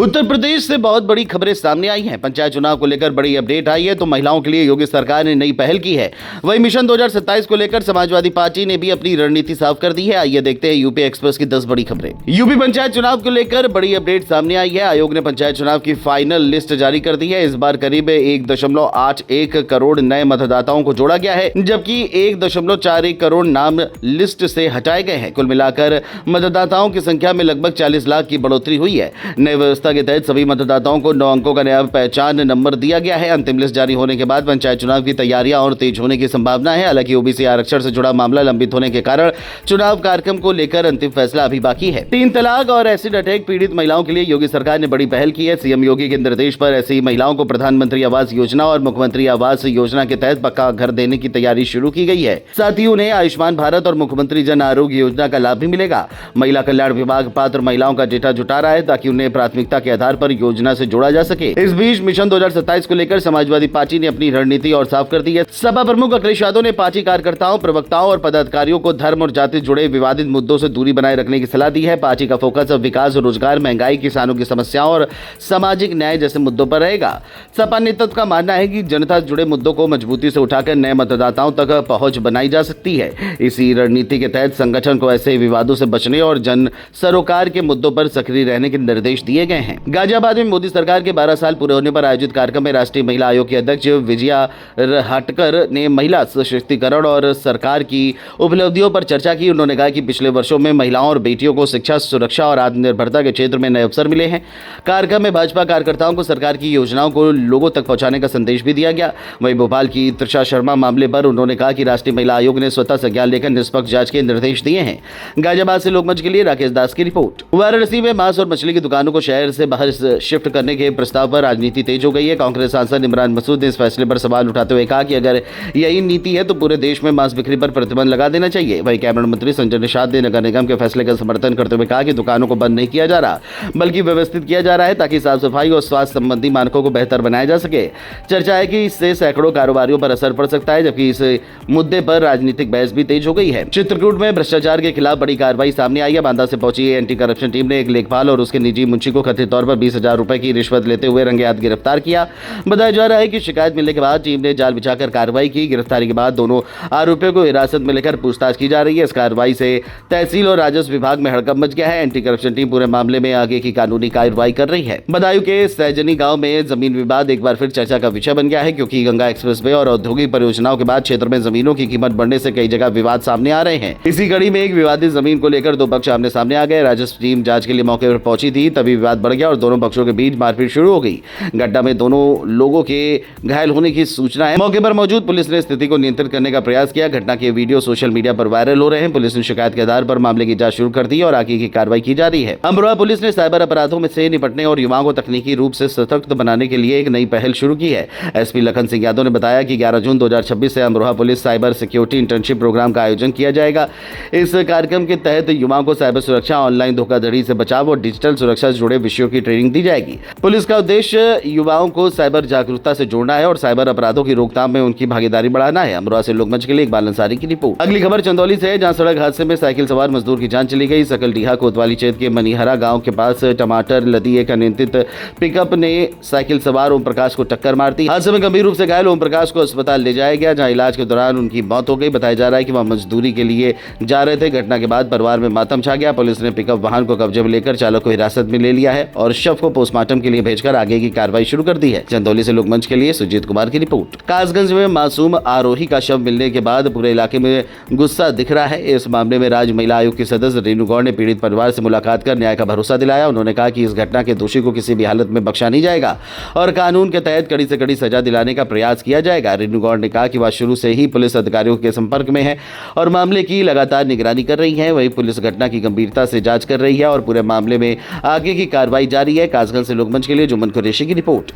उत्तर प्रदेश से बहुत बड़ी खबरें सामने आई हैं। पंचायत चुनाव को लेकर बड़ी अपडेट आई है तो महिलाओं के लिए योगी सरकार ने नई पहल की है। वहीं मिशन 2027 को लेकर समाजवादी पार्टी ने भी अपनी रणनीति साफ कर दी है। आइए देखते हैं यूपी एक्सप्रेस की 10 बड़ी खबरें। यूपी पंचायत चुनाव को लेकर बड़ी अपडेट सामने आई है। आयोग ने पंचायत चुनाव की फाइनल लिस्ट जारी कर दी है। इस बार करीब 1.81 करोड़ नए मतदाताओं को जोड़ा गया है, जबकि 1.41 करोड़ नाम लिस्ट से हटाए गए हैं। कुल मिलाकर मतदाताओं की संख्या में लगभग 40 लाख की बढ़ोतरी हुई है। नई व्यवस्था के तहत सभी मतदाताओं को 9 अंकों का नया पहचान नंबर दिया गया है। अंतिम लिस्ट जारी होने के बाद पंचायत चुनाव की तैयारियां और तेज होने की संभावना है। हालांकि ओबीसी आरक्षण से जुड़ा मामला लंबित होने के कारण चुनाव कार्यक्रम को लेकर अंतिम फैसला अभी बाकी है। 3 तलाक और एसिड अटैक पीड़ित महिलाओं के लिए योगी सरकार ने बड़ी पहल की है। सीएम योगी के निर्देश पर ऐसी महिलाओं को प्रधानमंत्री आवास योजना और मुख्यमंत्री आवास योजना के तहत पक्का घर देने की तैयारी शुरू की गई है। साथ ही उन्हें आयुष्मान भारत और मुख्यमंत्री जन आरोग्य योजना का लाभ भी मिलेगा। महिला कल्याण विभाग पात्र महिलाओं का डेटा जुटा रहा है ताकि उन्हें प्राथमिकता के आधार पर योजना से जोड़ा जा सके। इस बीच मिशन 2027 को लेकर समाजवादी पार्टी ने अपनी रणनीति और साफ कर दी है। सपा प्रमुख अखिलेश यादव ने पार्टी कार्यकर्ताओं, प्रवक्ताओं और पदाधिकारियों को धर्म और जाति जुड़े विवादित मुद्दों से दूरी बनाए रखने की सलाह दी है। पार्टी का फोकस अब विकास, रोजगार, महंगाई, किसानों की समस्याओं और सामाजिक न्याय जैसे मुद्दों पर रहेगा। सपा नेतृत्व का मानना है कि जनता से जुड़े मुद्दों को मजबूती से उठाकर नए मतदाताओं तक पहुंच बनाई जा सकती है। इसी रणनीति के तहत संगठन को ऐसे विवादों से बचने और जन सरोकार के मुद्दों पर सक्रिय रहने के निर्देश दिए गए हैं। गाजियाबाद में मोदी सरकार के 12 साल पूरे होने पर आयोजित कार्यक्रम में राष्ट्रीय महिला आयोग की अध्यक्ष विजया हटकर ने महिला सशक्तिकरण और सरकार की उपलब्धियों पर चर्चा की। उन्होंने कहा कि पिछले वर्षों में महिलाओं और बेटियों को शिक्षा, सुरक्षा और आत्मनिर्भरता के क्षेत्र में नए अवसर मिले हैं। कार्यक्रम में भाजपा कार्यकर्ताओं को सरकार की योजनाओं को लोगों तक पहुंचाने का संदेश भी दिया गया। वहीं भोपाल की त्रिशा शर्मा मामले पर उन्होंने कहा कि राष्ट्रीय महिला आयोग ने स्वतः संज्ञान लेकर निष्पक्ष जांच के निर्देश दिए हैं। गाजियाबाद से लोकमंच के लिए राकेश दास की रिपोर्ट। वाराणसी में मांस और मछली की दुकानों को शहर से बाहर शिफ्ट करने के प्रस्ताव पर राजनीति तेज हो गई है। कांग्रेस सांसद इमरान मसूद ने इस फैसले पर सवाल उठाते हुए कहा कि अगर यही नीति है तो पूरे देश में मांस बिक्री पर प्रतिबंध लगा देना चाहिए। वहीं कैबिनेट मंत्री संजय निषाद ने नगर निगम के फैसले का समर्थन करते हुए कहा कि दुकानों को बंद नहीं किया जा रहा बल्कि व्यवस्थित किया जा रहा है ताकि साफ सफाई और स्वास्थ्य संबंधी मानकों को बेहतर बनाया जा सके। चर्चा है कि इससे सैकड़ों कारोबारियों पर असर पड़ सकता है, जबकि इस मुद्दे पर राजनीतिक बहस भी तेज हो गई है। चित्रकूट में भ्रष्टाचार के खिलाफ बड़ी कार्रवाई सामने आई है। बांदा से पहुंची एंटी करप्शन टीम ने एक लेखपाल और उसके निजी मुंशी को कथित तौर पर 20,000 रुपए की रिश्वत लेते हुए रंगे हाथ गिरफ्तार किया। बताया जा रहा है कि शिकायत मिलने के बाद टीम ने जाल बिछाकर कार्रवाई की। गिरफ्तारी के बाद दोनों आरोपियों को हिरासत में लेकर पूछताछ की जा रही है। इस कार्रवाई से तहसील और राजस्व विभाग में हड़कंप मच गया है। एंटी करप्शन टीम पूरे मामले में आगे की कानूनी कार्रवाई कर रही है। बदायूं के सैजनी गांव में जमीन विवाद एक बार फिर चर्चा का विषय बन गया है, क्योंकि गंगा एक्सप्रेसवे और औद्योगिक परियोजनाओं के बाद क्षेत्र में जमीनों की कीमत बढ़ने से कई जगह विवाद सामने आ रहे हैं। इसी कड़ी में एक विवादित जमीन को लेकर 2 पक्ष आमने सामने आ गए। राजस्व टीम जांच के लिए मौके पर पहुंची थी, तभी विवाद बढ़ गया और दोनों पक्षों के बीच मारपीट शुरू हो गई। घटना में दोनों लोगों के घायल होने की सूचना है। मौके पर मौजूद पुलिस ने स्थिति को नियंत्रित करने का प्रयास किया। घटना के वीडियो सोशल मीडिया पर वायरल हो रहे हैं। पुलिस ने शिकायत के आधार पर मामले की जांच शुरू कर दी और आगे की कार्रवाई की जा रही है। अमरोहा पुलिस ने साइबर अपराधों में से निपटने और युवाओं को तकनीकी रूप से सशक्त बनाने के लिए एक नई पहल शुरू की है। एसपी लखन सिंह यादव ने बताया कि 11 जून 2026 से Amroha police cyber security internship program का आयोजन किया जाएगा। इस कार्यक्रम के तहत युवाओं को साइबर सुरक्षा, ऑनलाइन धोखाधड़ी से बचाव और डिजिटल सुरक्षा से जुड़े विषयों की ट्रेनिंग दी जाएगी। पुलिस का उद्देश्य युवाओं को साइबर जागरूकता से जोड़ना है और साइबर अपराधों की रोकथाम में उनकी भागीदारी बढ़ाना है। अमरोहा से लोकमंच के लिए इकबाल अंसारी की रिपोर्ट। अगली खबर चंदौली से है, जहां सड़क हादसे में साइकिल सवार मजदूर की जान चली गई। सकलडीहा कोतवाली क्षेत्र के मनीहरा गांव के पास टमाटर लदी एक अनियंत्रित पिकअप ने साइकिल सवार ओम प्रकाश को टक्कर मार दी। हादसे में गंभीर रूप से घायल ओम प्रकाश को अस्पताल ले जाया गया, जहां इलाज के दौरान उनकी मौत हो गई। बताया जा रहा है कि वह मजदूरी के लिए जा रहे थे। घटना के बाद परिवार में मातम छा गया। पुलिस ने पिकअप वाहन को कब्जे में लेकर चालक को हिरासत में ले लिया है और शव को पोस्टमार्टम के लिए भेजकर आगे की कार्रवाई शुरू कर दी है। चंदौली से लोकमंच के लिए सुजीत कुमार की रिपोर्ट। कासगंज में मासूम आरोही का शव मिलने के बाद पूरे इलाके में गुस्सा दिख रहा है। इस मामले में राज्य महिला आयोग की सदस्य रेणु गौड़ ने पीड़ित परिवार से मुलाकात कर न्याय का भरोसा दिलाया। उन्होंने कहा कि इस घटना के दोषी को किसी भी हालत में बख्शा नहीं जाएगा और कानून के तहत कड़ी से कड़ी सजा दिलाने का प्रयास किया जाएगा। रेणु गौड़ ने कहा कि वह शुरू से ही पुलिस अधिकारियों के संपर्क में है और मामले की लगातार निगरानी कर रही है। वहीं पुलिस घटना की गंभीरता से जांच कर रही है और पूरे मामले में आगे की कार्रवाई जारी है। कासगंज से लोकमंच के लिए जुम्मन कुरैशी की रिपोर्ट।